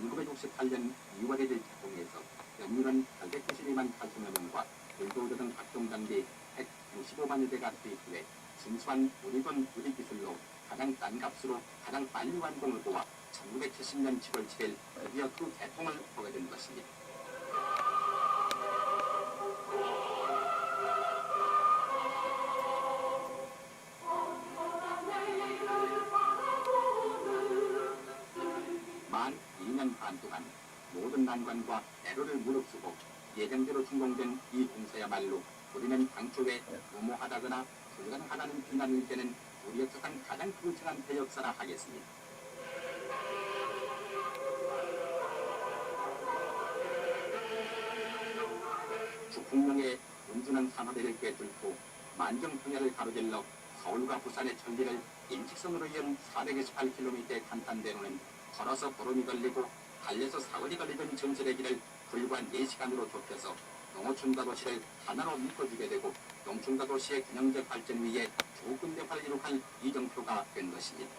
1968년 2월 1일 개통해서 연륜은 892만 8천여 명과 불도저 등 각종 장비 165만여 대가 투입돼 순수한 우리돈 우리기술로 가장 싼 값으로 가장 빨리 완공을 보아 1970년 7월 7일 드디어 그 개통을 하게 된 것입니다. 만 2년 반 동안 모든 난관과 애로를 무릅쓰고 예정대로 준공된 이 공사야말로 우리는 당초에 무모하다거나 불가능하다는 비난을 때는 우리 역사상 가장 불청한 대역사라 하겠습니다. 주풍령의 운준한 산호대를 꿰뚫고 만정평야를 가로질러 서울과 부산의 천리를 일직선으로 이은 428km의 간단대로는 걸어서 보름이 걸리고 달려서 사흘이 걸리던 전설의 길을 불과 4시간으로 좁혀서 농어촌과 도시를 하나로 묶어주게 되고 농촌과 도시의 균형적 발전 위에 조근대화를 이룩할 이정표가 된 것입니다.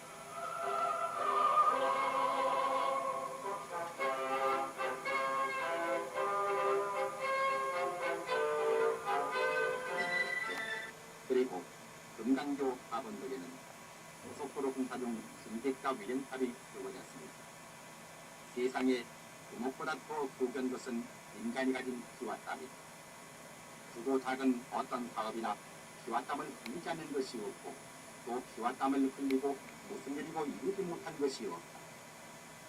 그리고 금강교 하번덕에는 고속도로 공사 중 승객과 위령탑이 세워졌습니다. 세상에 두목보다 더 고귀한 것은 인간이 가진 피와 땀이다. 크고 작은 어떤 사업이나 피와 땀을 흘리지 않는 것이 없고 또 피와 땀을 흘리고 무슨 일이고 이루지 못한 것이 없다.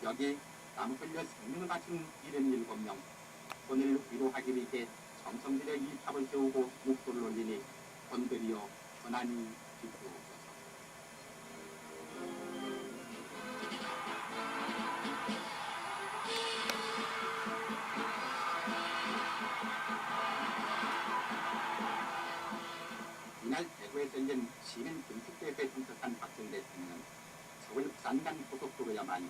여기 땀 흘려 생명을 바친 77명, 오늘 위로하기 위해 정성들의 이 탑을 세우고 목소를 올리니 건드리어 전하니 기쁘옵소서. 이날 대구에서 열린 시민 금축대회에 참석한 박정희 대통령은 서울 부산 간 고속도로야말로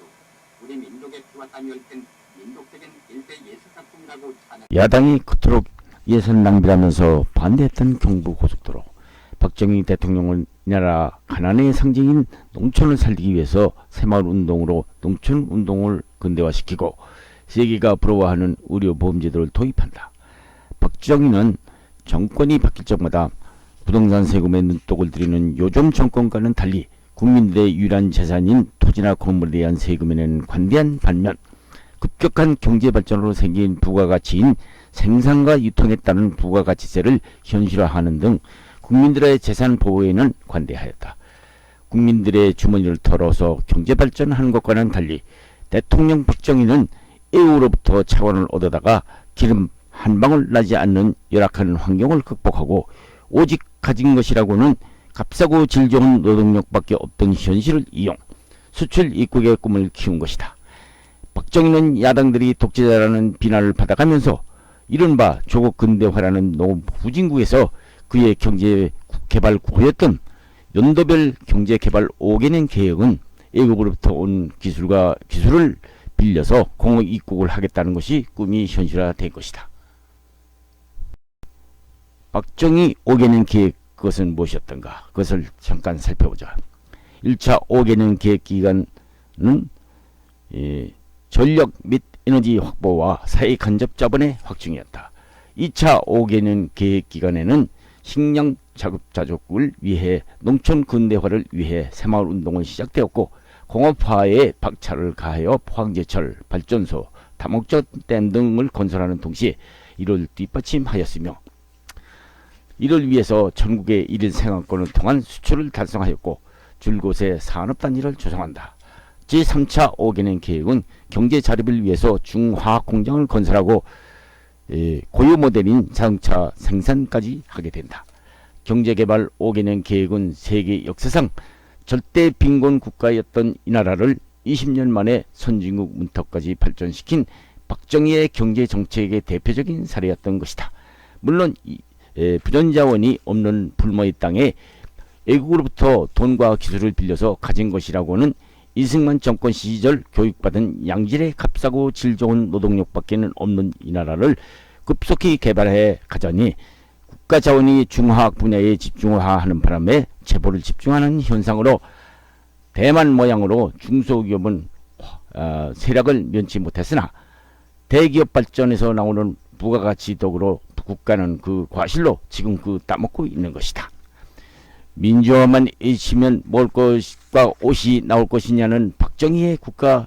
우리 민족의 피와 땀이 얽힌 민족적인 일대 예술작품이라고 찬양. 야당이 그토록 예산 낭비라면서 반대했던 경부고속도로. 박정희 대통령은 이 나라 가난의 상징인 농촌을 살리기 위해서 새마을운동으로 농촌운동을 근대화시키고 세계가 부러워하는 의료보험제도를 도입한다. 박정희는 정권이 바뀔 적마다 부동산 세금에 눈독을 들이는 요즘 정권과는 달리 국민들의 유일한 재산인 토지나 건물에 대한 세금에는 관대한 반면 급격한 경제발전으로 생긴 부가가치인 생산과 유통에 따른 부가가치세를 현실화하는 등 국민들의 재산 보호에는 관대하였다. 국민들의 주머니를 털어서 경제발전하는 것과는 달리 대통령 박정희는 애우로부터 차원을 얻어다가 기름 한 방울 나지 않는 열악한 환경을 극복하고 오직 가진 것이라고는 값싸고 질 좋은 노동력밖에 없던 현실을 이용 수출 입국의 꿈을 키운 것이다. 박정희는 야당들이 독재자라는 비난을 받아가면서 이른바 조국 근대화라는 노후진국에서 그의 경제개발 구호였던 연도별 경제개발 5개년 계획은 외국으로부터 온 기술을 빌려서 공업 입국을 하겠다는 것이 꿈이 현실화된 것이다. 박정희 5개년 계획 그것은 무엇이었던가? 그것을 잠깐 살펴보자. 1차 5개년 계획 기간은 전력 및 에너지 확보와 사회 간접 자본의 확충이었다. 2차 5개년 계획 기간에는 식량 자급자족을 위해 농촌 근대화를 위해 새마을 운동은 시작되었고 공업화에 박차를 가하여 포항제철, 발전소, 다목적댐 등을 건설하는 동시에 이를 뒷받침하였으며 이를 위해서 전국의 1인 생활권을 통한 수출을 달성하였고 줄곳의 산업단지를 조성한다. 제3차 5개년 계획은 경제 자립을 위해서 중화학공장을 건설하고 고유 모델인 자동차 생산까지 하게 된다. 경제개발 5개년 계획은 세계 역사상 절대 빈곤 국가였던 이 나라를 20년 만에 선진국 문턱까지 발전시킨 박정희의 경제정책의 대표적인 사례였던 것이다. 물론 부전자원이 없는 불모의 땅에 외국으로부터 돈과 기술을 빌려서 가진 것이라고는 이승만 정권 시절 교육받은 양질의 값싸고 질 좋은 노동력밖에는 없는 이 나라를 급속히 개발해 가자니 국가자원이 중화학 분야에 집중화하는 바람에 재벌을 집중하는 현상으로 대만 모양으로 중소기업은 세력을 면치 못했으나 대기업 발전에서 나오는 부가가치 덕으로 국가는 그 과실로 지금 따먹고 있는 것이다. 민주화만 외치면 먹을 것과 옷이 나올 것이냐는 박정희의 국가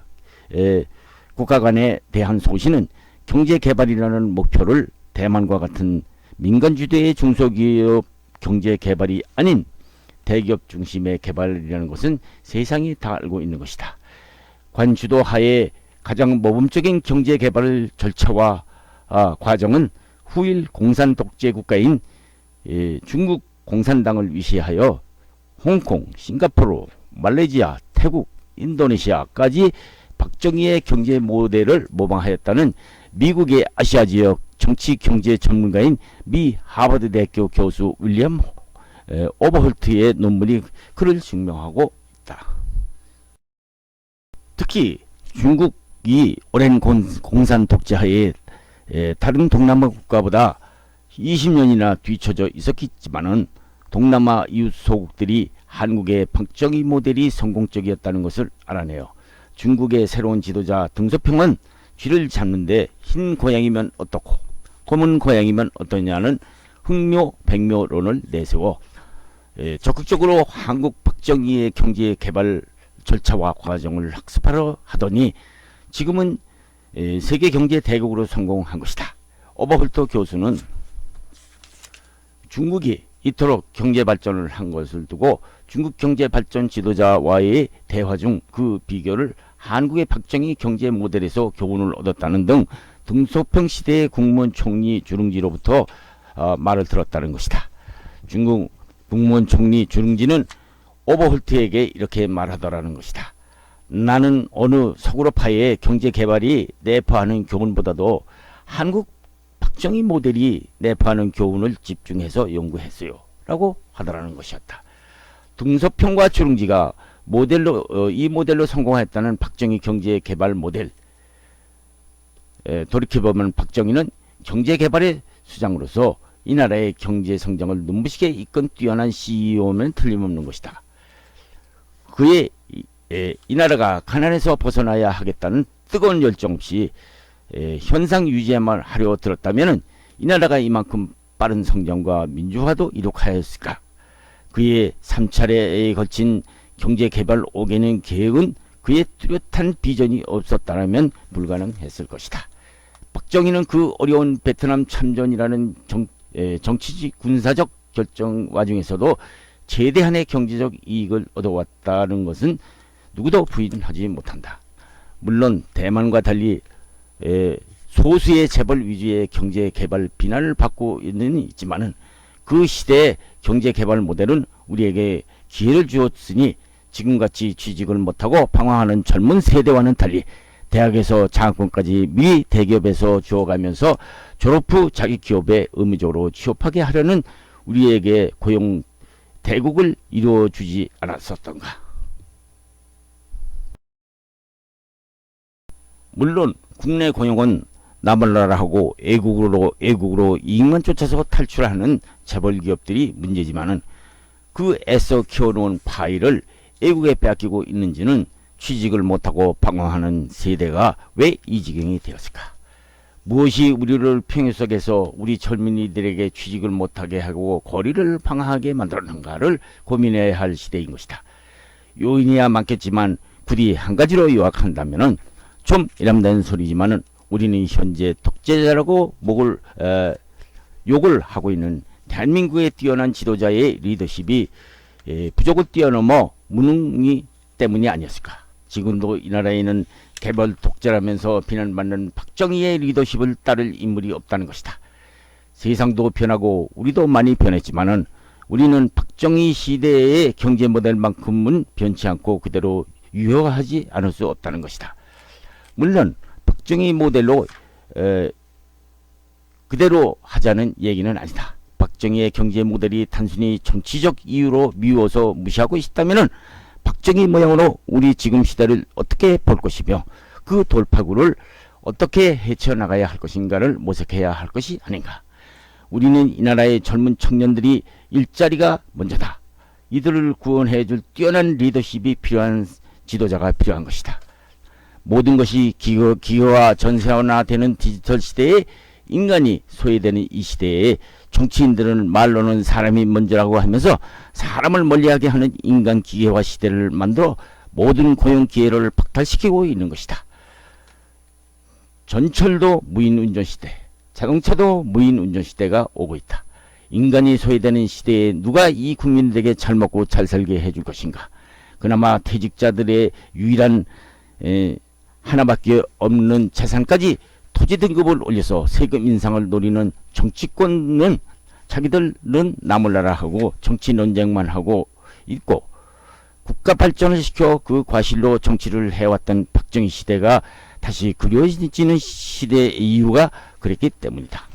간에 대한 소신은 경제개발이라는 목표를 대만과 같은 민간주도의 중소기업 경제개발이 아닌 대기업 중심의 개발이라는 것은 세상이 다 알고 있는 것이다. 관주도 하에 가장 모범적인 경제개발 절차와 과정은 후일 공산 독재 국가인 중국 공산당을 위시하여 홍콩, 싱가포르, 말레이시아, 태국, 인도네시아까지 박정희의 경제 모델을 모방하였다는 미국의 아시아 지역 정치 경제 전문가인 미 하버드 대학교 교수 윌리엄 오버홀트의 논문이 그를 증명하고 있다. 특히 중국이 오랜 공산 독재하에 다른 동남아 국가보다 20년이나 뒤처져 있었겠지만은 동남아 이웃 소국들이 한국의 박정희 모델이 성공적이었다는 것을 알아내요. 중국의 새로운 지도자 등소평은 쥐를 잡는데 흰 고양이면 어떻고 검은 고양이면 어떠냐는 흑묘 백묘론을 내세워 적극적으로 한국 박정희의 경제 개발 절차와 과정을 학습하려 하더니 지금은 세계 경제 대국으로 성공한 것이다. 오버홀트 교수는 중국이 이토록 경제 발전을 한 것을 두고 중국 경제 발전 지도자와의 대화 중 그 비결을 한국의 박정희 경제 모델에서 교훈을 얻었다는 등 등소평 시대의 국무원 총리 주릉지로부터 말을 들었다는 것이다. 중국 국무원 총리 주릉지는 오버홀트에게 이렇게 말하더라는 것이다. 나는 어느 서구로파의 경제 개발이 내포하는 교훈보다도 한국 박정희 모델이 내포하는 교훈을 집중해서 연구했어요. 라고 하더라는 것이었다. 등소평과 주릉지가 이 모델로 성공했다는 박정희 경제 개발 모델. 돌이켜보면 박정희는 경제 개발의 수장으로서 이 나라의 경제 성장을 눈부시게 이끈 뛰어난 CEO면 틀림없는 것이다. 그의 이 나라가 가난에서 벗어나야 하겠다는 뜨거운 열정 없이 현상 유지만 하려 들었다면 이 나라가 이만큼 빠른 성장과 민주화도 이룩하였을까? 그의 3차례에 걸친 경제개발 5개년 계획은 그의 뚜렷한 비전이 없었다면 불가능했을 것이다. 박정희는 그 어려운 베트남 참전이라는 정치적 군사적 결정 와중에서도 최대한의 경제적 이익을 얻어왔다는 것은 누구도 부인하지 못한다. 물론 대만과 달리 소수의 재벌 위주의 경제개발 비난을 받고 있지만은 그 시대의 경제개발 모델은 우리에게 기회를 주었으니 지금같이 취직을 못하고 방황하는 젊은 세대와는 달리 대학에서 장학금까지 미리 대기업에서 주어가면서 졸업 후 자기 기업에 의무적으로 취업하게 하려는 우리에게 고용 대국을 이루어주지 않았었던가. 물론 국내 고용은 남을 나라하고 애국으로 이익만 쫓아서 탈출하는 재벌기업들이 문제지만은 그 애써 키워놓은 파일을 애국에 빼앗기고 있는지는 취직을 못하고 방황하는 세대가 왜 이 지경이 되었을까? 무엇이 우리를 평야 속에서 우리 젊은이들에게 취직을 못하게 하고 거리를 방황하게 만들었는가를 고민해야 할 시대인 것이다. 요인이야 많겠지만 부디 한 가지로 요약한다면은 좀 이람된 소리지만은 우리는 현재 독재자라고 욕을 하고 있는 대한민국의 뛰어난 지도자의 리더십이 부족을 뛰어넘어 무능이 때문이 아니었을까. 지금도 이 나라에는 개발 독재라면서 비난받는 박정희의 리더십을 따를 인물이 없다는 것이다. 세상도 변하고 우리도 많이 변했지만은 우리는 박정희 시대의 경제 모델만큼은 변치 않고 그대로 유효하지 않을 수 없다는 것이다. 물론 박정희 모델로 그대로 하자는 얘기는 아니다. 박정희의 경제 모델이 단순히 정치적 이유로 미워서 무시하고 있다면은 박정희 모양으로 우리 지금 시대를 어떻게 볼 것이며 그 돌파구를 어떻게 헤쳐나가야 할 것인가를 모색해야 할 것이 아닌가. 우리는 이 나라의 젊은 청년들이 일자리가 먼저다. 이들을 구원해 줄 뛰어난 리더십이 필요한 지도자가 필요한 것이다. 모든 것이 기계화 전세화되는 디지털 시대에 인간이 소외되는 이 시대에 정치인들은 말로는 사람이 먼저라고 하면서 사람을 멀리하게 하는 인간 기계화 시대를 만들어 모든 고용 기회를 박탈시키고 있는 것이다. 전철도 무인 운전 시대, 자동차도 무인 운전 시대가 오고 있다. 인간이 소외되는 시대에 누가 이 국민들에게 잘 먹고 잘 살게 해줄 것인가? 그나마 퇴직자들의 유일한 하나밖에 없는 재산까지 토지 등급을 올려서 세금 인상을 노리는 정치권은 자기들은 나몰라라 하고 정치 논쟁만 하고 있고, 국가 발전을 시켜 그 과실로 정치를 해왔던 박정희 시대가 다시 그려지는 시대의 이유가 그랬기 때문이다.